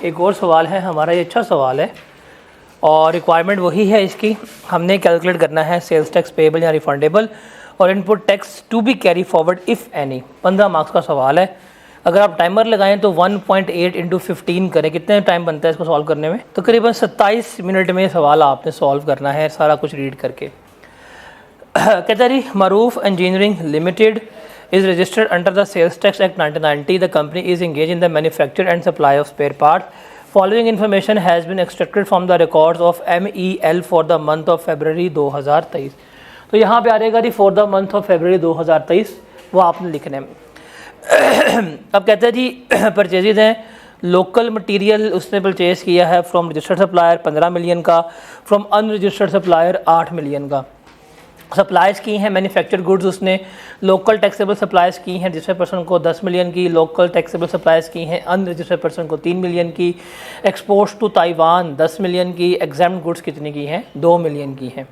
एक और सवाल है हमारा, ये अच्छा सवाल है और रिक्वायरमेंट वही है इसकी। हमने कैलकुलेट करना है सेल्स टैक्स पेबल या रिफंडेबल और input tax to be carry forward if any. 15 marks का सवाल है। अगर आप टाइमर लगाएं तो 1.8 इंटू 15 करें, कितने टाइम बनता है इसको सॉल्व करने में? तकरीबन 27 मिनट में सवाल आपने सॉल्व करना है सारा कुछ रीड करके। कहता है Maroof engineering limited is registered under the Sales Tax Act 1990. The company is engaged in the manufacture and supply of spare parts. Following information has been extracted from the records of MEL for the month of February 2023. तो यहाँ पे आ रहेगा जी for the month of February 2023, वो आपने लिखना है। अब कहते हैं जी परचेजेज हैं, लोकल मटेरियल उसने परचेज किया है फ्रॉम रजिस्टर्ड सप्लायर 15 मिलियन का, फ्रॉम अनरजिस्टर्ड सप्लायर 8 मिलियन का। सप्लाइज की हैं मैन्युफैक्चर्ड गुड्स उसने लोकल टैक्सेबल सप्लाइज की हैं रजिस्टर्ड पर्सन को 10 मिलियन की, लोकल टैक्सेबल सप्लाइज की हैं अनरजिस्टर्ड पर्सन को 3 मिलियन की, एक्सपोर्ट्स टू ताइवान 10 मिलियन की, एग्जाम्ड गुड्स कितनी की हैं 2 मिलियन की हैं।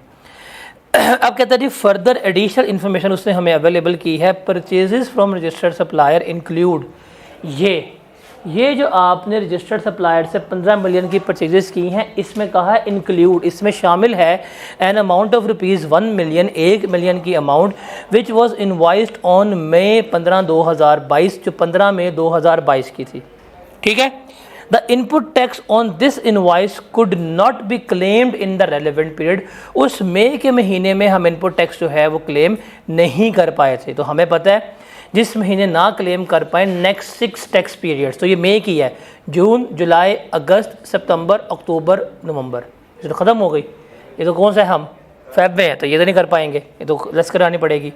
अब कहता है जी फर्दर एडिशनल इन्फॉर्मेशन उसने हमें अवेलेबल की है। Purchases from registered supplier include ये जो आपने रजिस्टर्ड सप्लायर से 15 मिलियन की परचेजेस की हैं, इसमें कहा है इंक्लूड, इसमें शामिल है an amount of rupees 1 million, 1 million की amount which was invoiced on May 15 2022, जो 15 मई 2022 की थी। ठीक है। The input tax on this invoice could not be claimed in the relevant period. उस मई के महीने में हम इनपुट टैक्स जो है वो क्लेम नहीं कर पाए थे। तो हमें पता है जिस महीने ना क्लेम कर पाए नेक्स्ट 6 टैक्स पीरियड्स, तो ये मई की है, जून, जुलाई, अगस्त, सितंबर, अक्टूबर, नवंबर, ये तो ख़त्म हो गई। ये तो कौन सा है, हम फेब में है, तो ये तो नहीं कर पाएंगे, ये तो लेस करानी पड़ेगी।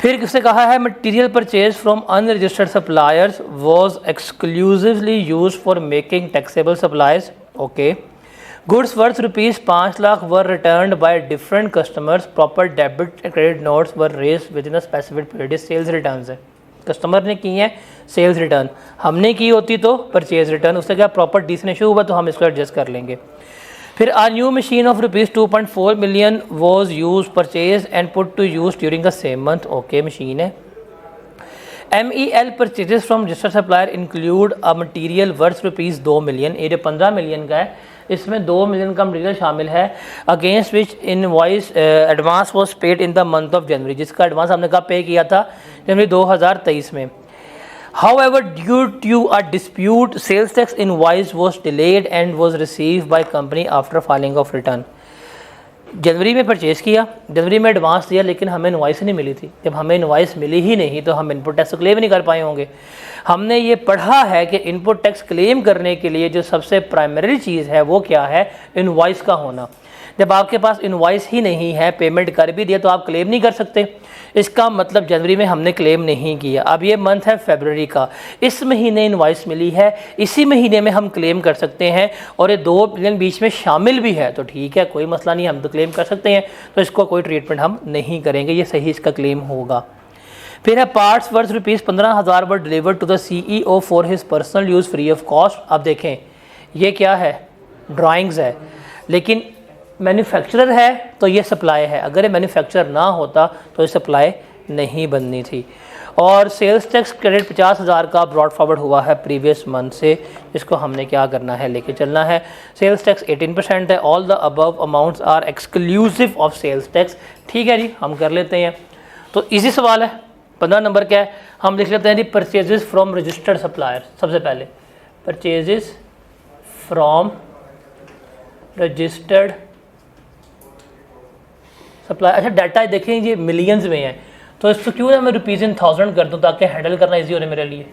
फिर किसने कहा है material purchase from unregistered suppliers was exclusively use for making taxable supplies. Okay. Goods worth rupees 5 lakh were returned by different customers, proper debit and credit notes were raised within a specific period. Sales return है, customer ने की है sales return, हमने की होती तो purchase return. उससे क्या प्रॉपर डिसन इशू हुआ तो हम इसको एडजस्ट कर लेंगे। फिर a new machine of rupees 2.4 million was use purchase and put to use during the same month. Okay, machine है। MEL purchases from registered supplier include a material worth rupees 2 million. ये जो 15 million का है इसमें 2 million का material शामिल है, against which invoice advance was paid in the month of January, जिसका एडवांस हमने कब पे किया था, जनवरी 2023 में। However, due to a dispute, sales tax invoice was delayed and was received by company after filing of return. जनवरी में purchase किया, जनवरी में एडवांस दिया, लेकिन हमें इनवॉइस नहीं मिली थी। जब हमें इनवॉइस मिली ही नहीं तो हम इनपुट टैक्स क्लेम नहीं कर पाए होंगे। हमने ये पढ़ा है कि इनपुट टैक्स क्लेम करने के लिए जो सबसे प्राइमरी चीज़ है वो क्या है, इनवॉइस का होना। जब आपके पास इनवॉइस ही नहीं है, पेमेंट कर भी दिया तो आप क्लेम नहीं कर सकते। इसका मतलब जनवरी में हमने क्लेम नहीं किया। अब ये मंथ है फरवरी का, इस महीने इनवॉइस मिली है, इसी महीने में हम क्लेम कर सकते हैं और ये 2 मिलियन बीच में शामिल भी है तो ठीक है, कोई मसला नहीं, हम तो क्लेम कर सकते हैं, तो इसको कोई ट्रीटमेंट हम नहीं करेंगे, ये सही इसका क्लेम होगा। फिर है parts worth rupees 15,000 were delivered to the CEO for his personal use free of cost. अब देखें ये क्या है, ड्राइंग्स है, लेकिन मैन्युफैक्चरर है तो ये सप्लाई है। अगर ये मैन्युफैक्चरर ना होता तो ये सप्लाई नहीं बननी थी। और सेल्स टैक्स क्रेडिट 50,000 का ब्रॉड फॉरवर्ड हुआ है प्रीवियस मंथ से, इसको हमने क्या करना है, लेके चलना है। सेल्स टैक्स 18% है। All the above amounts are exclusive of sales tax. ठीक है जी, हम कर लेते हैं। तो इजी सवाल है। 15 नंबर क्या है, हम लिख लेते हैं जी परचेजेस फ्रॉम रजिस्टर्ड सप्लायर। सबसे पहले परचेजेस फ्रॉम रजिस्टर्ड सप्लाई। अच्छा डाटा देखें ये मिलियंस में है, तो इसको क्यों ना मैं रुपीज़ इन 1000 कर दूँ ताकि हैंडल करना इजी हो रहा है मेरे लिए।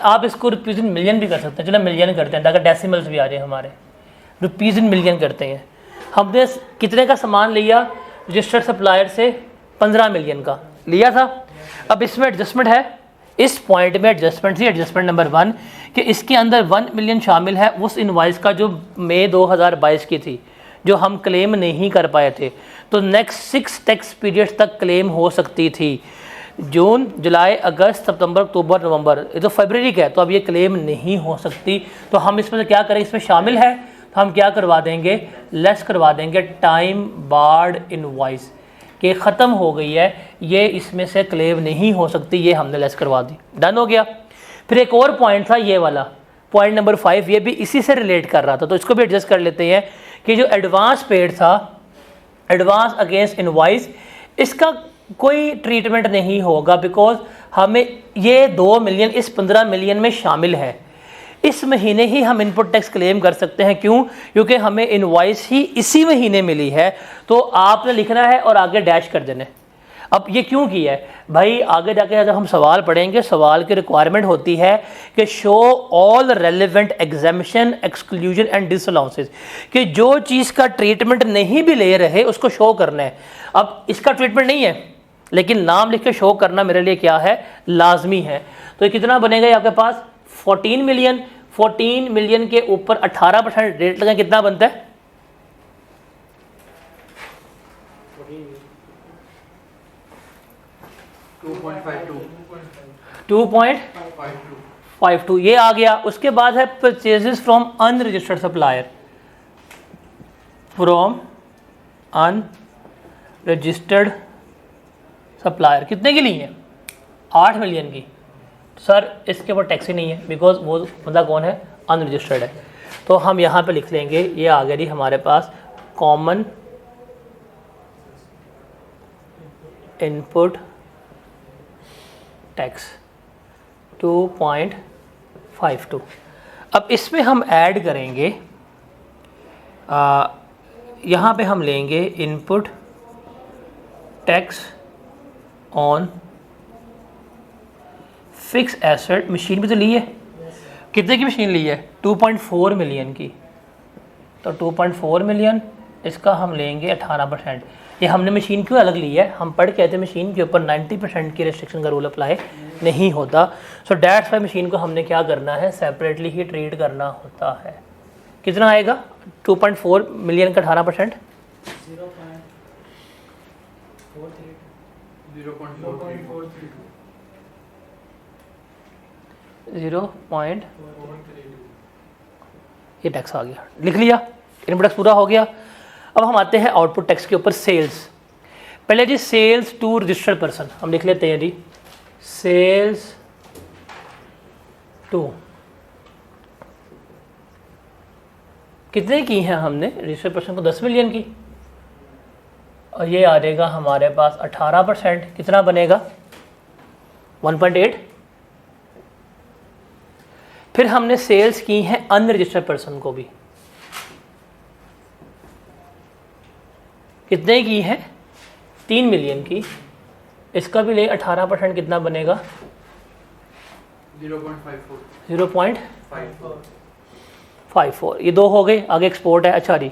आप इसको रुपीज़ इन मिलियन भी कर सकते हैं, चलो मिलियन करते हैं ताकि डेसिमल्स भी आ जाए हमारे। रुपीज़ इन मिलियन करते हैं। हमने कितने का सामान लिया रजिस्टर्ड सप्लायर से, 15 मिलियन का लिया था। अब इसमें एडजस्टमेंट है, इस पॉइंट में एडजस्टमेंट थी, एडजस्टमेंट नंबर 1 कि इसके अंदर 1 मिलियन शामिल है उस इनवॉइस का जो मई 2022 की थी, जो हम क्लेम नहीं कर पाए थे। तो नेक्स्ट 6 टैक्स पीरियड्स तक क्लेम हो सकती थी, जून, जुलाई, अगस्त, सितंबर, अक्टूबर, नवंबर। ये तो फरवरी का है, तो अब ये क्लेम नहीं हो सकती। तो हम इसमें क्या करें, इसमें शामिल है तो हम क्या करवा देंगे, लेस करवा देंगे टाइम बार्ड इनवॉइस, कि ख़त्म हो गई है, ये इसमें से क्लेम नहीं हो सकती, ये हमने लेस करवा दी। डन हो गया। फिर एक और पॉइंट था ये वाला, पॉइंट नंबर 5, ये भी इसी से रिलेट कर रहा था, तो इसको भी एडजस्ट कर लेते हैं कि जो एडवांस पेड था, एडवांस अगेंस्ट इनवॉइस, इसका कोई ट्रीटमेंट नहीं होगा, बिकॉज हमें ये 2 मिलियन इस 15 मिलियन में शामिल है। इस महीने ही हम इनपुट टैक्स क्लेम कर सकते हैं। क्यों? क्योंकि हमें इनवॉइस ही इसी महीने मिली है, तो आपने लिखना है और आगे डैश कर देना है। अब ये क्यों किया है भाई, आगे जाके जब हम सवाल पढ़ेंगे, सवाल की रिक्वायरमेंट होती है कि show all relevant exemption exclusion and disallowances, कि जो चीज़ का ट्रीटमेंट नहीं भी ले रहे उसको शो करना है। अब इसका ट्रीटमेंट नहीं है, लेकिन नाम लिख के शो करना मेरे लिए क्या है, लाजमी है। तो ये कितना बनेगा ये आपके पास 14 मिलियन। 14 मिलियन के ऊपर 18% रेट लगाएं, कितना बनता है? 2.52 ये आ गया। उसके बाद है purchases from unregistered supplier, from unregistered supplier, कितने की ली है? 8 मिलियन की। सर इसके ऊपर टैक्स ही नहीं है, बिकॉज वो बंदा कौन है? अनरजिस्टर्ड है। तो हम यहाँ पे लिख लेंगे, ये आ गया जी हमारे पास कॉमन इनपुट टैक्स 2.52। अब इसमें हम ऐड करेंगे, यहाँ पे हम लेंगे input tax on fix asset. Machine भी तो ली है, कितने की मशीन ली है? 2.4 मिलियन की। तो 2.4 मिलियन, इसका हम लेंगे 18%। ये हमने मशीन क्यों अलग ली है? हम पढ़ के आए थे मशीन के ऊपर 90% की रेस्ट्रिक्शन का रूल अप्लाई नहीं होता। सो डैट्स वाई मशीन को हमने क्या करना है, सेपरेटली ही ट्रीट करना होता है। कितना आएगा 2.4 मिलियन का 18%? 0.432। ये टैक्स आ गया, लिख लिया, इनपुट टैक्स पूरा हो गया। अब हम आते हैं आउटपुट टैक्स के ऊपर। सेल्स, पहले जी सेल्स टू रजिस्टर्ड पर्सन हम लिख लेते हैं जी, सेल्स टू कितने की हैं हमने? रजिस्टर्ड पर्सन को 10 मिलियन की, और ये आ जाएगा हमारे पास 18%, कितना बनेगा? 1.8। फिर हमने सेल्स की हैं अनरजिस्टर्ड पर्सन को भी, कितने की है? 3 मिलियन की, इसका भी ले 18%, कितना बनेगा? 0.54। ये 2 हो गए, आगे एक्सपोर्ट है। अच्छा जी,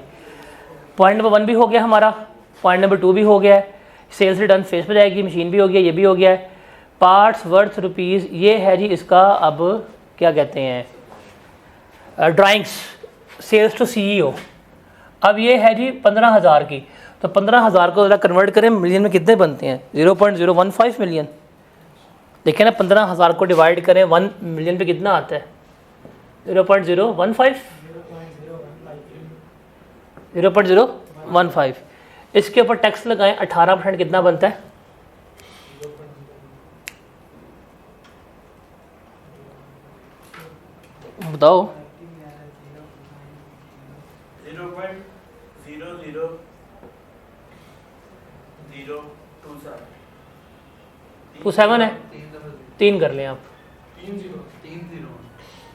पॉइंट नंबर 1 भी हो गया हमारा, पॉइंट नंबर 2 भी हो गया है, सेल्स रिटर्न फेस पे जाएगी, मशीन भी हो गया, ये भी हो गया है। पार्ट्स वर्थ रुपीज़, ये है जी इसका, अब क्या कहते हैं, ड्राइंग्स, सेल्स टू CEO। अब ये है जी 15,000 की, तो 15,000 को ज़रा कन्वर्ट करें मिलियन में कितने बनते हैं? 0.015 मिलियन। देखिए ना, 15,000 को डिवाइड करें 1 मिलियन पे कितना आता है? 0.015। 0.015। इसके ऊपर टैक्स लगाएं 18%, कितना बनता है? बताओ। 0.00027 है, 3 कर लें आप,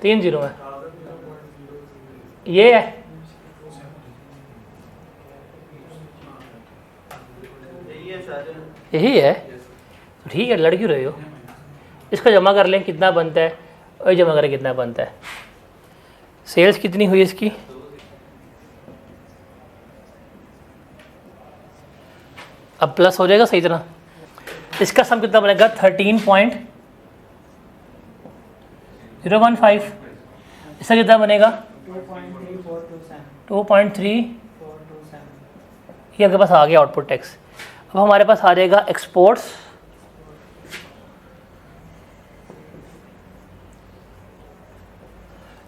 3 0 है, ये है, यही है। ठीक है, लड़ क्यों रहे हो? इसका जमा कर लें, कितना बनता है? और जमा करें कितना बनता है? सेल्स कितनी हुई इसकी? अब प्लस हो जाएगा सही तरह। इसका सम कितना बनेगा? 13.015। इसका कितना बनेगा? 2.3। ये आपके पास आ गया आउटपुट टैक्स। अब हमारे पास आ जाएगा एक्सपोर्ट्स।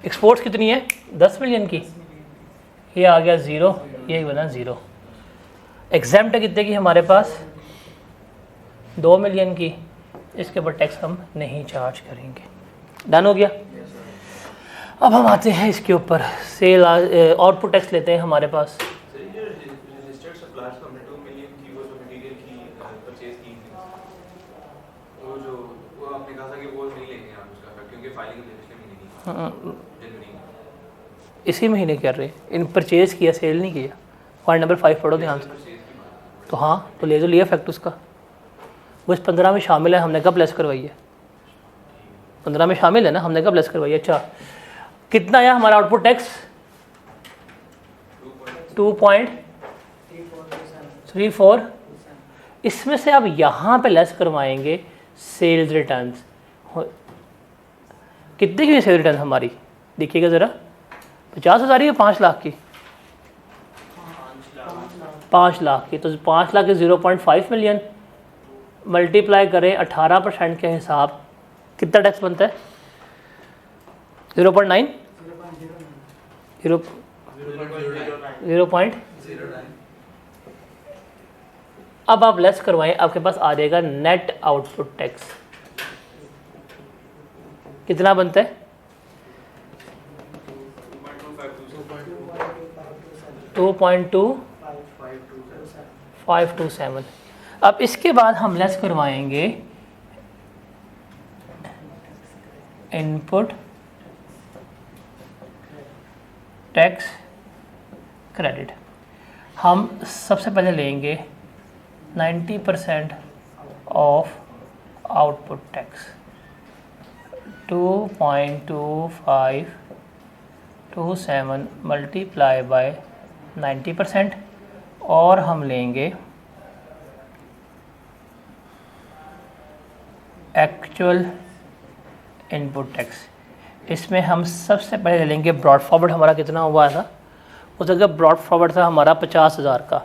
एक्सपोर्ट्स कितनी है? 10 मिलियन की, ये आ गया 0, ये बना 0। एग्जाम्प्ट कितने की हमारे पास? 2 मिलियन की, इसके ऊपर टैक्स हम नहीं चार्ज करेंगे। डन हो गया। अब हम आते हैं इसके ऊपर, सेल आउटपुट टैक्स लेते हैं हमारे पास। इसी महीने कर रहे, इन परचेज किया, सेल नहीं किया। पॉइंट नंबर 5 पढ़ो ध्यान से। तो हाँ, तो ले जो लिया इफेक्ट उसका, वो इस 15 में शामिल है, हमने कब लेस करवाई है? 15 में शामिल है ना, हमने कब लेस करवाई है? अच्छा, कितना आया हमारा आउटपुट टैक्स? 2.34। इसमें से अब यहाँ पे लेस करवाएंगे सेल्स रिटर्न्स। कितने की सेल्स रिटर्न हमारी देखिएगा ज़रा, 50,000 या 5 लाख की? 5 लाख की। तो 5 लाख के 0.5 मिलियन मल्टीप्लाई करें 18% के हिसाब, कितना टैक्स बनता है? 0.9 0.09। अब आप लेस करवाएं, आपके पास आ जाएगा नेट आउटपुट टैक्स। कितना बनता है? 2.2527। अब इसके बाद हम लेस करवाएंगे इनपुट टैक्स क्रेडिट। हम सबसे पहले लेंगे 90% of output tax, 2.2527 multiply by 90%, और हम लेंगे एक्चुअल इनपुट टैक्स। इसमें हम सबसे पहले लेंगे ब्रॉड फॉरवर्ड, हमारा कितना हुआ था उस जगह? ब्रॉड फॉरवर्ड था हमारा 50,000 का,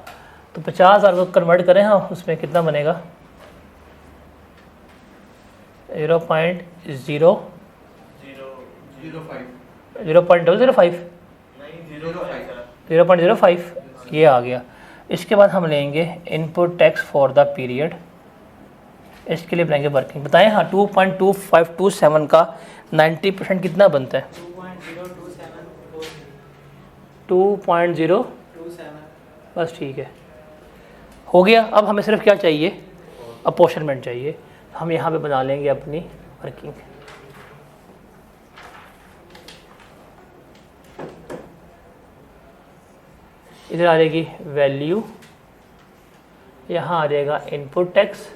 तो 50,000 को कन्वर्ट करें हम, उसमें कितना बनेगा? 0.005 ये आ गया। इसके बाद हम लेंगे input tax for the period, इसके लिए बनाएंगे वर्किंग। बताएं हाँ, 2.2527 का 90% कितना बनता है? 2.027। बस ठीक है, हो गया। अब हमें सिर्फ क्या चाहिए? अपोर्शनमेंट चाहिए। हम यहाँ पे बना लेंगे अपनी वर्किंग। इधर आ जाएगी वैल्यू, यहाँ आ जाएगा इनपुट टैक्स,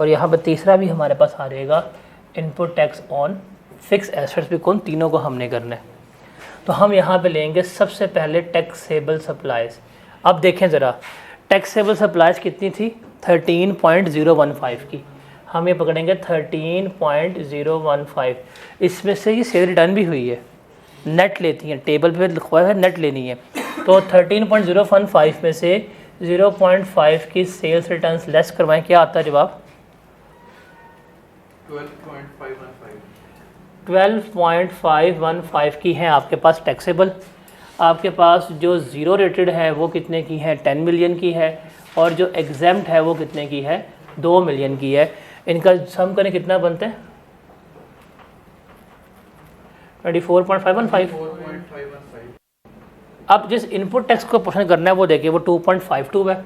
और यहाँ पर तीसरा भी हमारे पास आ जाएगा input tax on fix assets भी। कौन? तीनों को हमने करना है। तो हम यहाँ पे लेंगे सबसे पहले टैक्सेबल सप्लाईज। अब देखें ज़रा, टैक्सेबल सप्लाईज कितनी थी? 13.015 की। हम ये पकड़ेंगे 13.015। इसमें से ये सेल रिटर्न भी हुई है, नेट लेती हैं, टेबल पे लिखवा है नेट लेनी है। तो 13.015 में से 0.5 की सेल्स रिटर्न्स लेस करवाएं, क्या आता है जवाब? 12.515 की है आपके पास टैक्सेबल। आपके पास जो ज़ीरो रेटेड है वो कितने की है? 10 मिलियन की है, और जो एग्जेम्प्ट है वो कितने की है? 2 मिलियन की है। इनका सम करें कितना बनता है? 24.515। अब जिस इनपुट टैक्स को पोर्शन करना है वो देखिए, वो 2.52 है,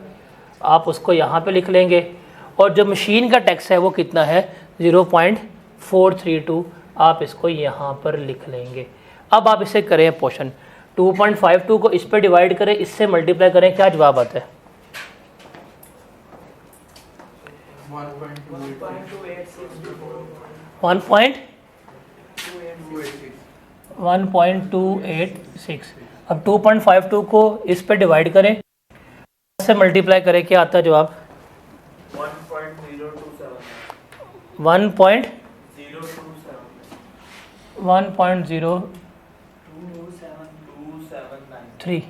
आप उसको यहाँ पे लिख लेंगे। और जो मशीन का टैक्स है वो कितना है? 0.432, आप इसको यहाँ पर लिख लेंगे। अब आप इसे करें पोर्शन, 2.52 को इस पर डिवाइड करें, इससे मल्टीप्लाई करें, क्या जवाब आता है? 1.286। अब 2.52 को इस पे डिवाइड करें, इससे मल्टीप्लाई करें, क्या आता है जवाब? 1.023।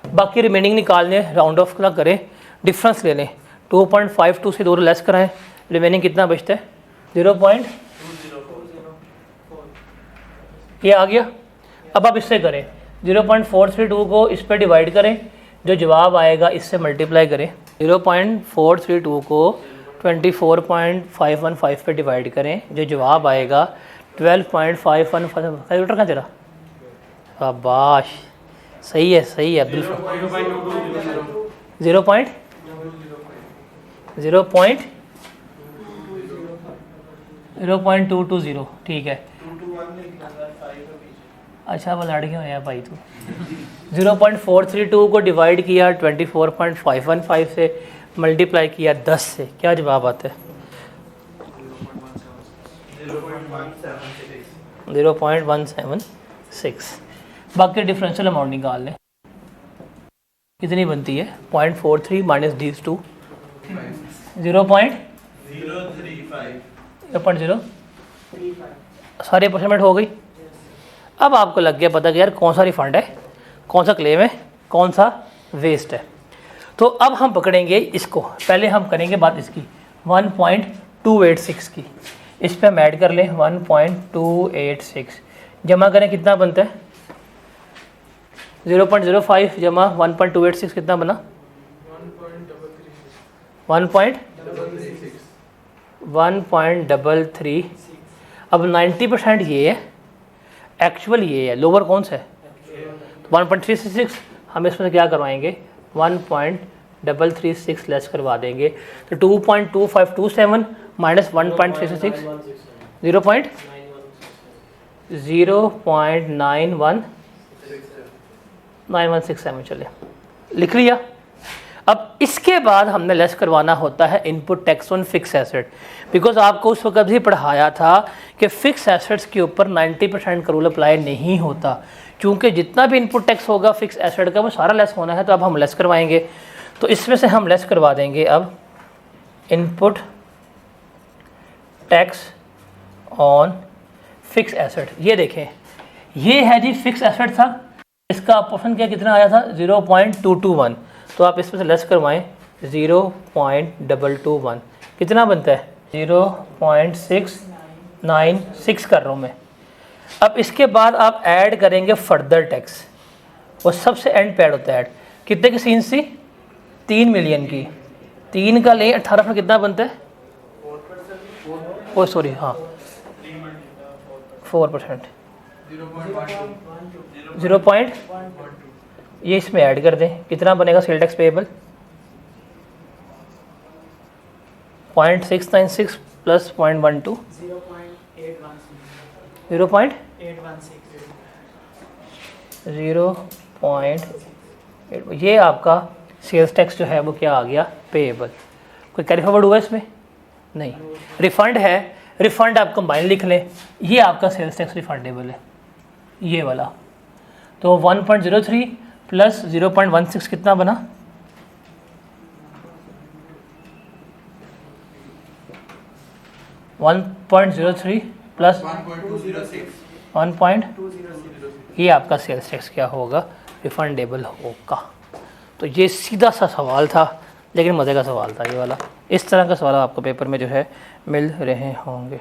बाकी रिमेनिंग निकालने, राउंड ऑफ ना करें, डिफरेंस ले लें। 2.52 से 2 लेस कराएं, रिमेनिंग कितना बचता है? 0.204। ये आ गया। अब आप इससे करें, 0.432 को इस पर डिवाइड करें, जो जवाब आएगा इससे मल्टीप्लाई करें। 0.432 को 24.515 पे डिवाइड करें, जो जवाब आएगा 12.515 कैलकुलेटर कहाँ तेरा? शाबाश, सही है अब्दुल। 0.220, ठीक है। अच्छा वो लड़कियों है भाई तू। 0.432 को डिवाइड किया 24.515 से, मल्टीप्लाई किया 10 से, क्या जवाब आता है? 0.176। बाकी डिफरेंशियल अमाउंट निकाल लें, कितनी बनती है? 0.43 माइनस दीज टू 0.035 सारे परसेंट हो गई। अब आपको लग गया पता कि यार कौन सा रिफंड है, कौन सा क्लेम है, कौन सा वेस्ट है। तो अब हम पकड़ेंगे इसको, पहले हम करेंगे बात इसकी 1.286 की। इस पे हम ऐड कर लें 1.286, जमा करें कितना बनता है? 0.05 जमा 1.286 कितना बना? 1.33। अब 90% ये है, एक्चुअल ये है, लोअर कौन सा है? 1.366। हम इसमें से क्या करवाएंगे? 1.336 लेस करवा देंगे, तो 2.2527 माइनस 1.366 0.9167 चले, लिख लिया। अब इसके बाद हमने लेस करवाना होता है input tax on fix asset, because आपको उस वक्त भी पढ़ाया था कि फिक्स एसेट्स के ऊपर 90% का रूल अप्लाई नहीं होता, क्योंकि जितना भी इनपुट टैक्स होगा फिक्स एसेट का वो सारा लेस होना है। तो अब हम लेस करवाएंगे, तो इसमें से हम लेस करवा देंगे अब input tax on fix asset. ये देखें, ये है जी फिक्स एसेट था, इसका ऑप्शन क्या कितना आया था? 0.221। तो आप इसमें से लेस करवाएं 0.221, कितना बनता है? 0.696 कर रहा हूँ मैं। अब इसके बाद आप ऐड करेंगे फर्दर टैक्स, वो सबसे एंड पे ऐड होता है। ऐड कितने की सीन सी? 3 मिलियन की, 3 का ले 18 में कितना बनता है? ओ सॉरी, हाँ 4%, 0. ये इसमें ऐड कर दें, कितना बनेगा सेल टैक्स पेएबल? 0.696 प्लस 0.12 0.8। ये आपका सेल्स टैक्स जो है वो क्या आ गया? पेएबल। कोई कैरी फॉरवर्ड हुआ इसमें? नहीं। रिफंड है, रिफंड आप कंबाइन लिख लें, ये आपका सेल्स टैक्स रिफंडेबल है, ये वाला। तो 1.03 प्लस 0.16 कितना बना? 1.03 प्लस 1. ये आपका सेल्स टैक्स क्या होगा? रिफंडेबल होगा। तो ये सीधा सा सवाल था, लेकिन मज़े का सवाल था ये वाला। इस तरह का सवाल आपको पेपर में जो है मिल रहे होंगे।